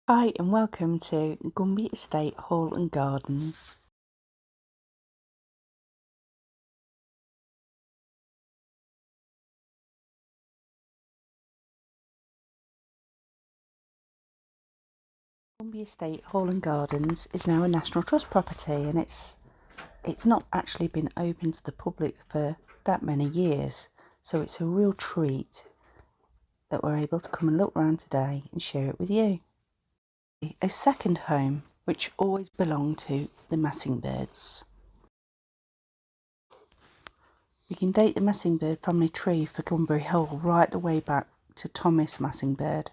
Hi and welcome to Gunby Estate Hall and Gardens. Gunby Estate Hall and Gardens is now a National Trust property, and it's not actually been open to the public for that many years, so it's a real treat that we're able to come and look around today and share it with you. A second home which always belonged to the Massingbirds. We can date the Massingbird family tree for Gunby Hall right the way back to Thomas Massingbird,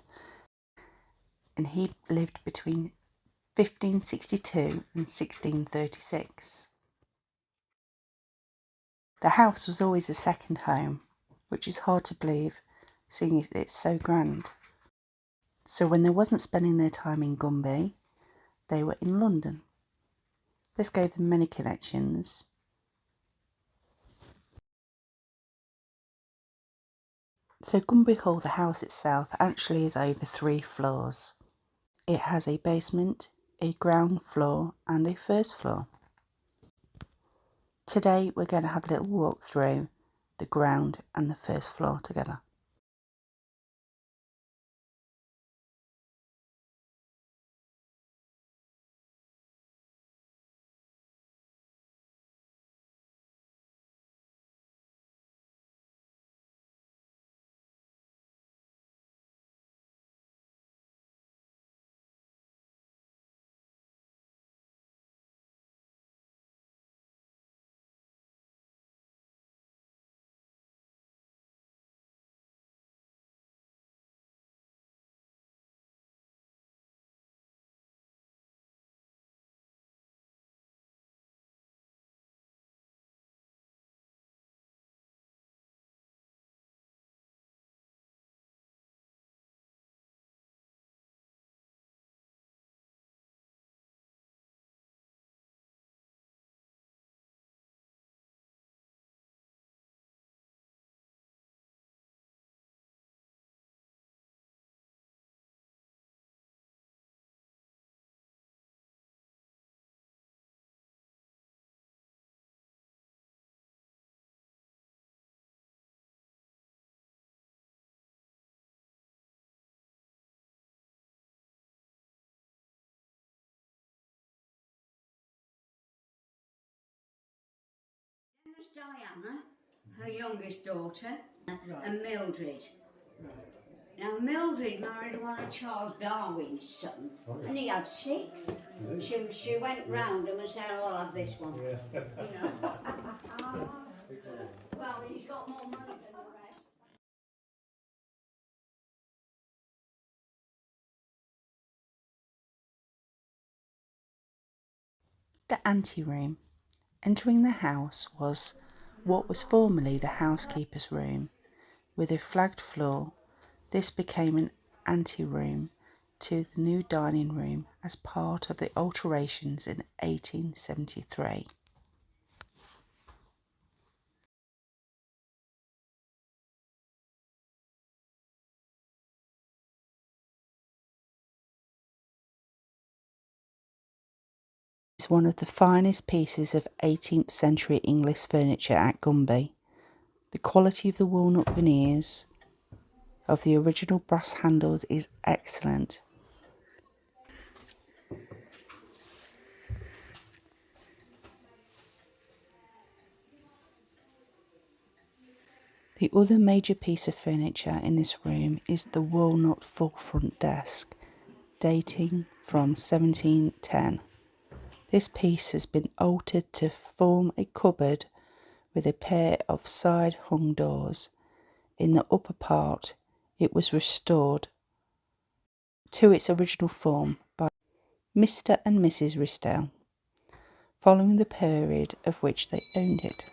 and he lived between 1562 and 1636. The house was always a second home, which is hard to believe, seeing as it's so grand. So when they wasn't spending their time in Gunby, they were in London. This gave them many connections. So Gunby Hall, the house itself, actually is over 3 floors. It has a basement, a ground floor and a first floor. Today we're going to have a little walk through the ground and the first floor together. There's Diana, her youngest daughter, and Mildred. Now, Mildred married one of Charles Darwin's sons, and he had 6. She went round him and said, I'll have this one. You know. Well, he's got more money than the rest. The Ante Room. Entering the house was what was formerly the housekeeper's room. With a flagged floor, this became an ante room to the new dining room as part of the alterations in 1873. It's one of the finest pieces of 18th century English furniture at Gunby. The quality of the walnut veneers of the original brass handles is excellent. The other major piece of furniture in this room is the walnut full-front desk, dating from 1710. This piece has been altered to form a cupboard with a pair of side-hung doors. In the upper part, it was restored to its original form by Mr. and Mrs. Ristow, following the period of which they owned it.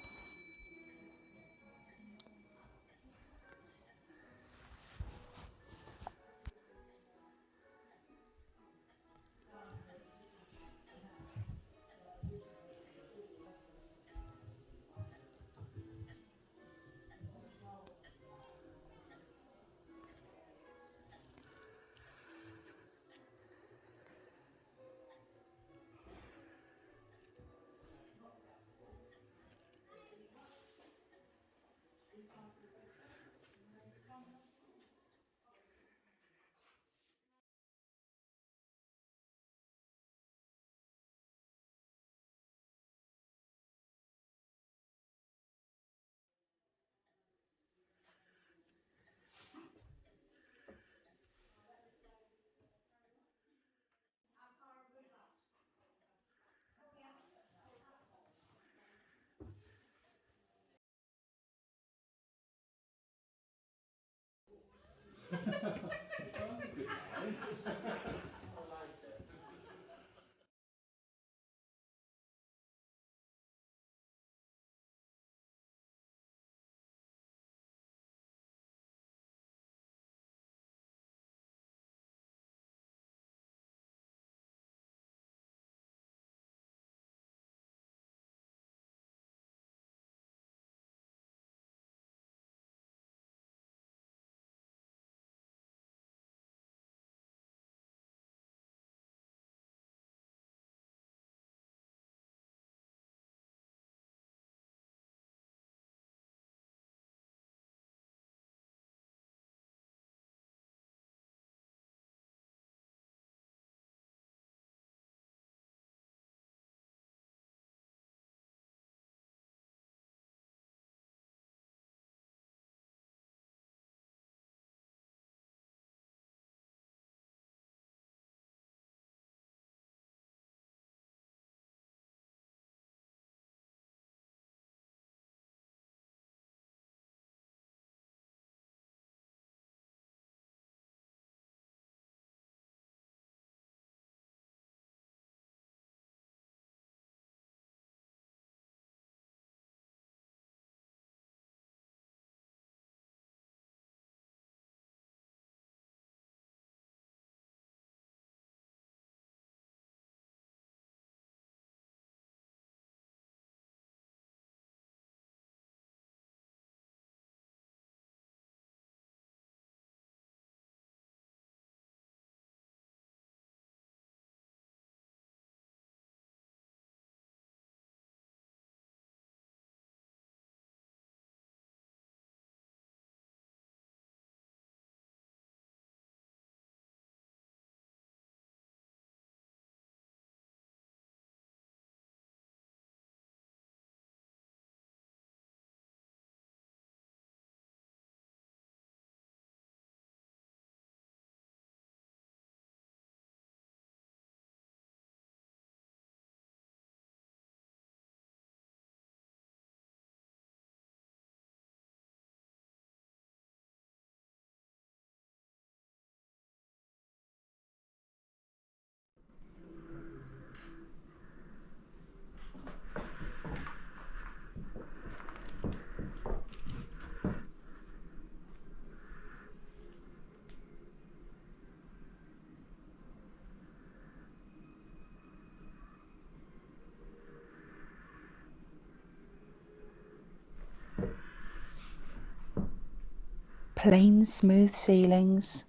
Plain, smooth ceilings,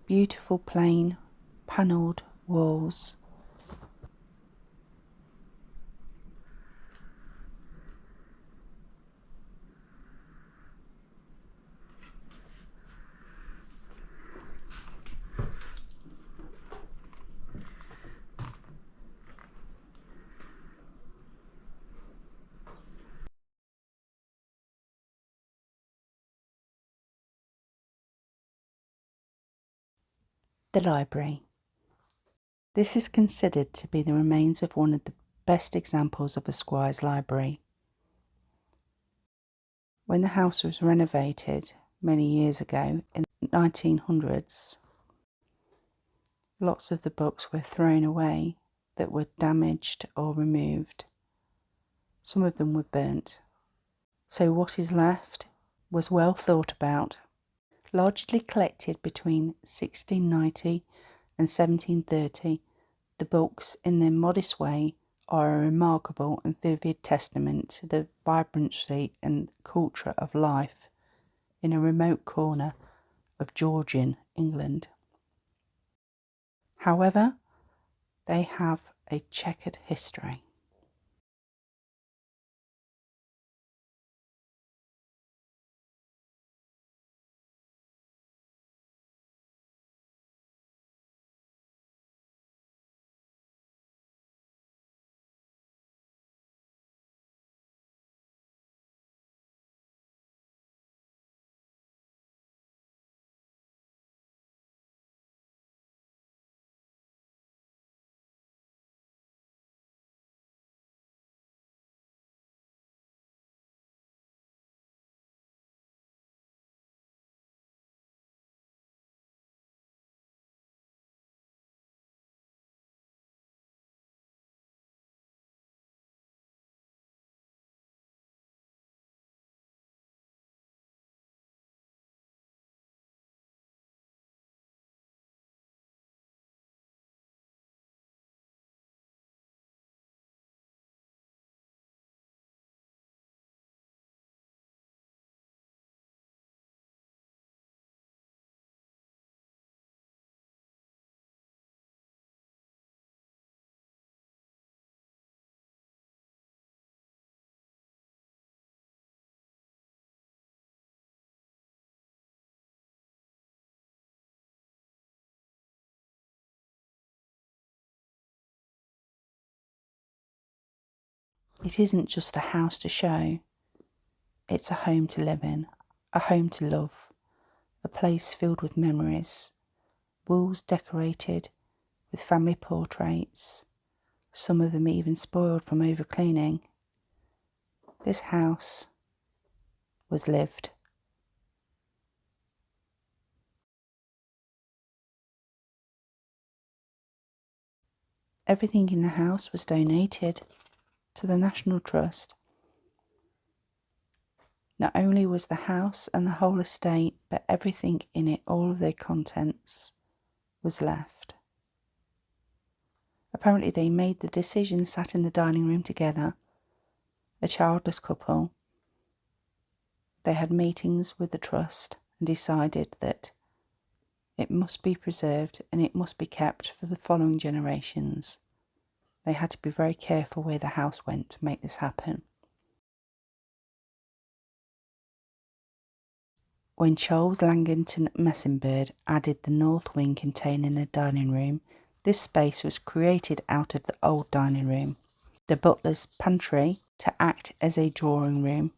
beautiful plain, panelled walls. The library. This is considered to be the remains of one of the best examples of a squire's library. When the house was renovated many years ago in the 1900s, lots of the books were thrown away that were damaged or removed. Some of them were burnt. So what is left was well thought about, largely collected between 1690 and 1730. The books, in their modest way, are a remarkable and vivid testament to the vibrancy and culture of life in a remote corner of Georgian England. However, they have a checkered history. It isn't just a house to show, it's a home to live in, a home to love, a place filled with memories, walls decorated with family portraits, some of them even spoiled from overcleaning. This house was lived. Everything in the house was donated to the National Trust. Not only was the house and the whole estate, but everything in it, all of their contents, was left. Apparently they made the decision sat in the dining room together, a childless couple. They had meetings with the trust and decided that it must be preserved and it must be kept for the following generations. They had to be very careful where the house went to make this happen. When Charles Langton Messingbird added the north wing containing a dining room, this space was created out of the old dining room, the butler's pantry, to act as a drawing room.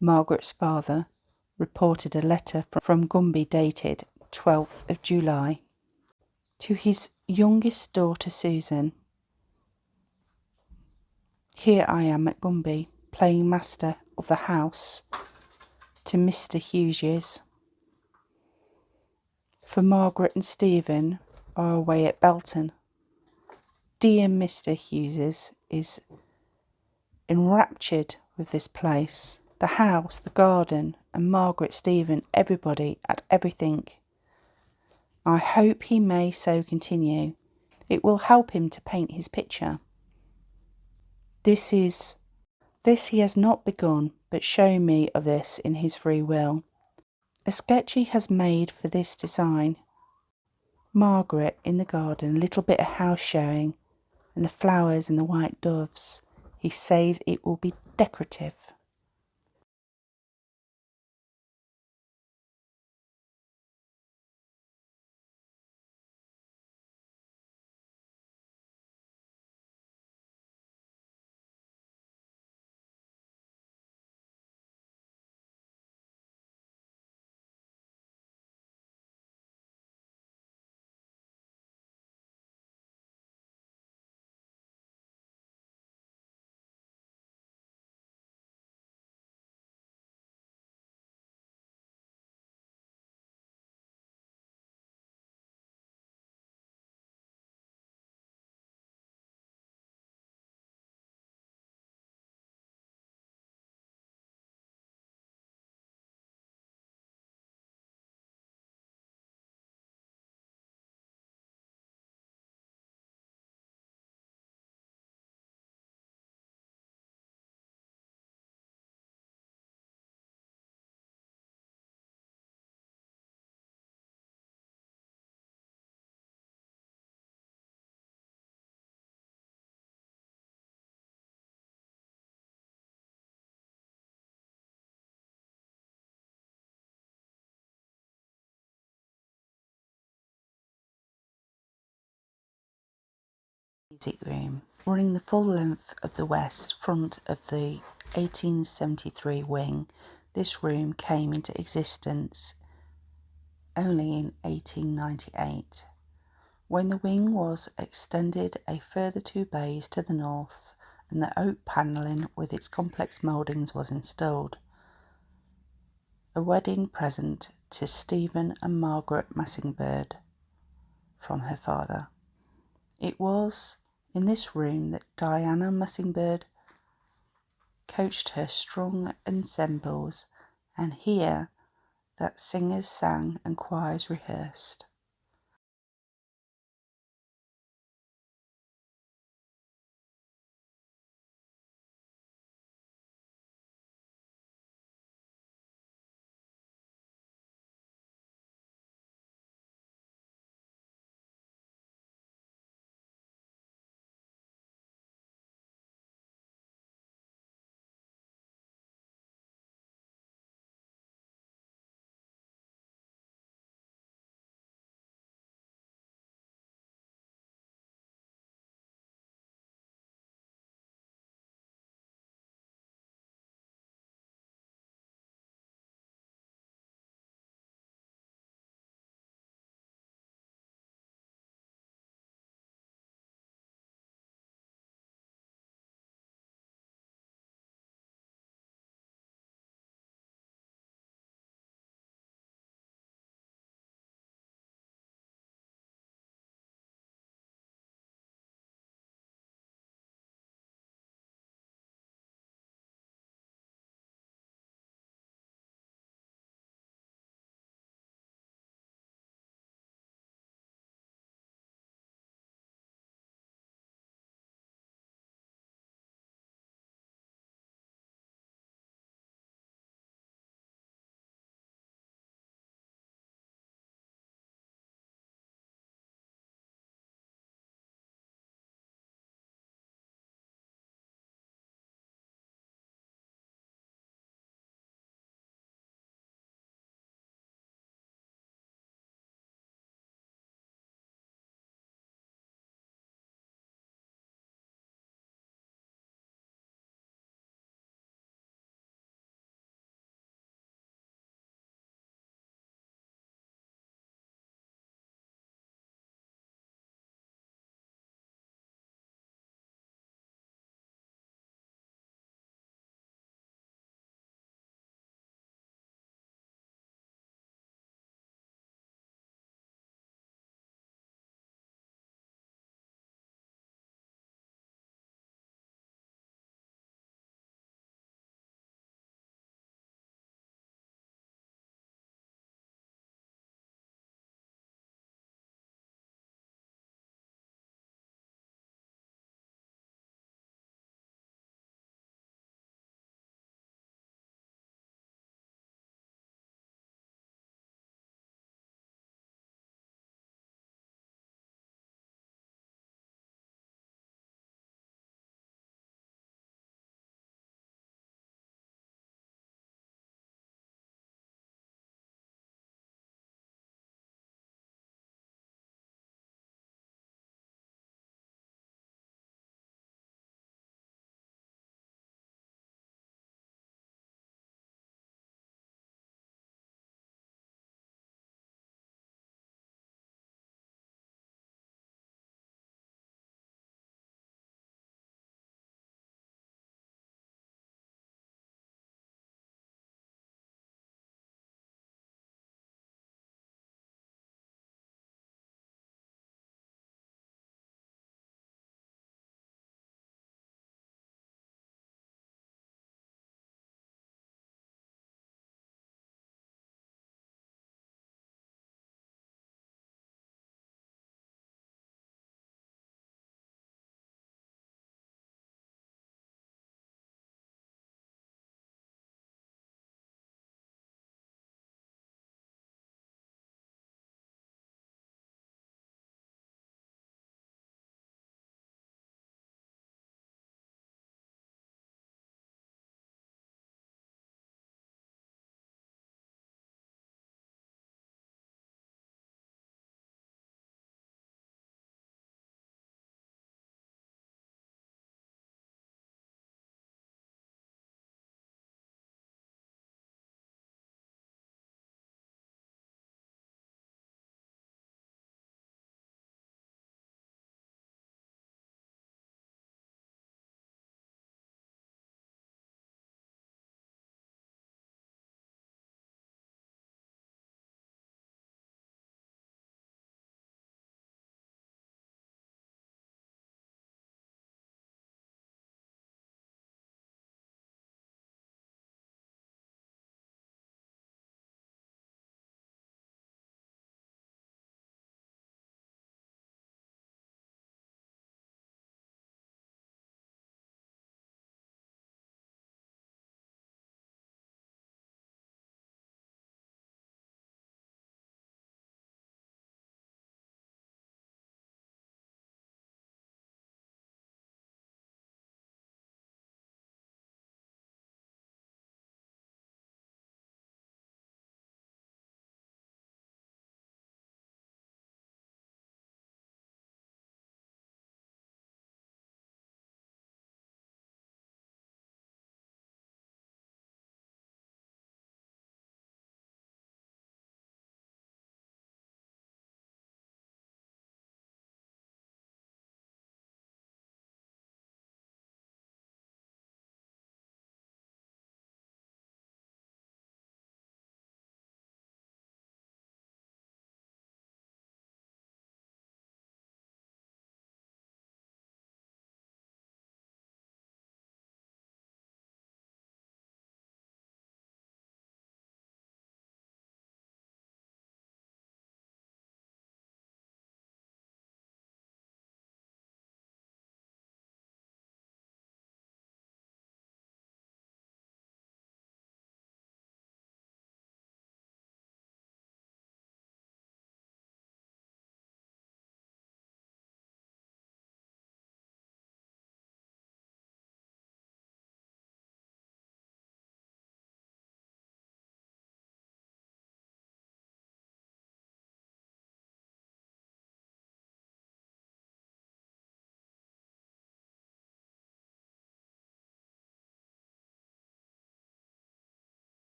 Margaret's father, reported a letter from Gunby dated 12th of July. To his youngest daughter Susan, here I am at Gunby, playing master of the house to Mr. Hughes. For Margaret and Stephen are away at Belton. Dear Mr. Hughes is enraptured with this place, the house, the garden, and Margaret, Stephen, everybody at everything. I hope he may so continue. It will help him to paint his picture. This he has not begun, but shown me of this in his free will. A sketch he has made for this design. Margaret in the garden, a little bit of house showing, and the flowers and the white doves. He says it will be decorative. Music room, running the full length of the west front of the 1873 wing. This room came into existence only in 1898, when the wing was extended a further 2 bays to the north and the oak panelling with its complex mouldings was installed. A wedding present to Stephen and Margaret Massingbird from her father. It was in this room that Diana Massingbird coached her strung ensembles, and here that singers sang and choirs rehearsed.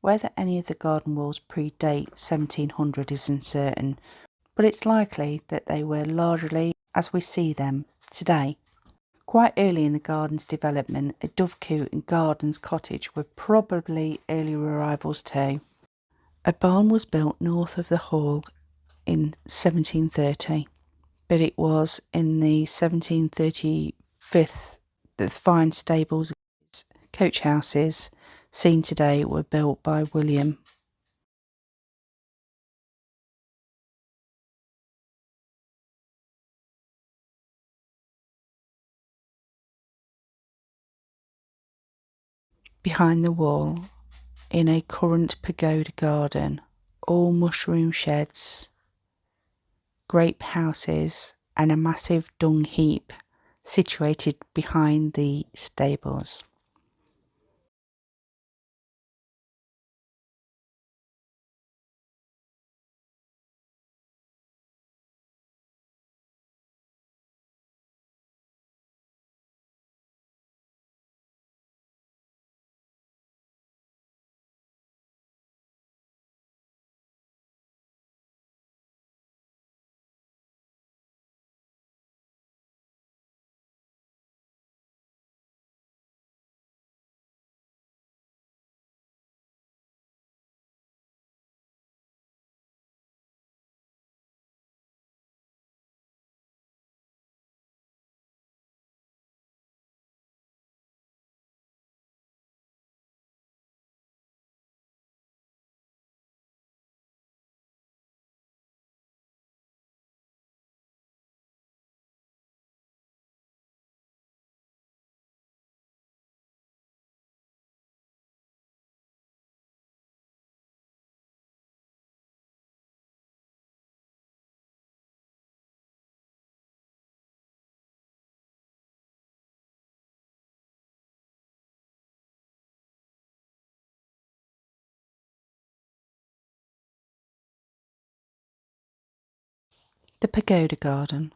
Whether any of the garden walls predate 1700 is uncertain, but it's likely that they were largely as we see them today. Quite early in the garden's development, a dovecote and garden's cottage were probably early arrivals too. A barn was built north of the hall in 1730, but it was in the 1735 that the fine stables and coach houses seen today were built by William. Behind the wall, in a current pagoda garden, all mushroom sheds, grape houses, and a massive dung heap situated behind the stables. The pagoda garden.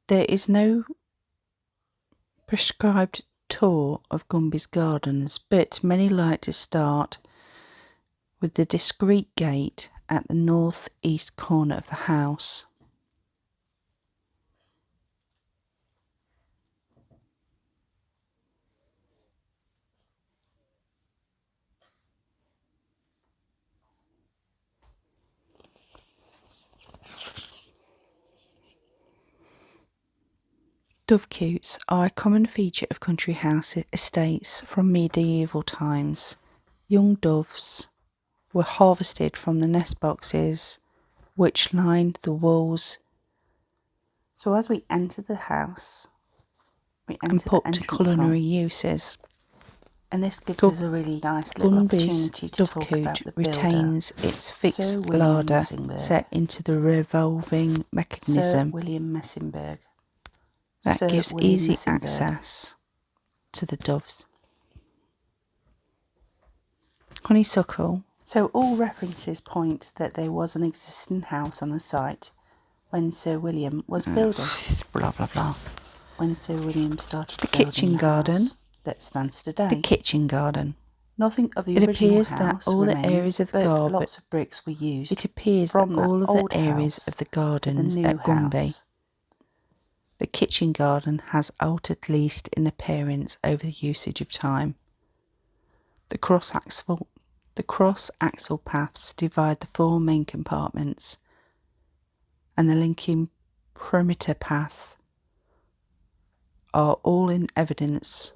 There is no prescribed tour of Gunby's gardens, but many like to start with the discreet gate at the north-east corner of the house. Dovecotes are a common feature of country house estates from medieval times. Young doves were harvested from the nest boxes which lined the walls. So as we enter the house, we enter and put culinary uses. And this gives us a really nice little opportunity to talk about the builder. Retains its fixed larder set into the revolving mechanism. Sir William Messenberg. That gives easy access to the doves. Honeysuckle. So all references point that there was an existing house on the site when Sir William was building. Blah, blah, blah. When Sir William started the kitchen garden that stands today. The kitchen garden. Nothing of the original house that all remains, the areas of the garden, lots of bricks were used. It appears that all of the areas of the gardens at Gunby. The kitchen garden has altered least in appearance over the usage of time. The cross-axle paths divide the four main compartments, and the linking perimeter path are all in evidence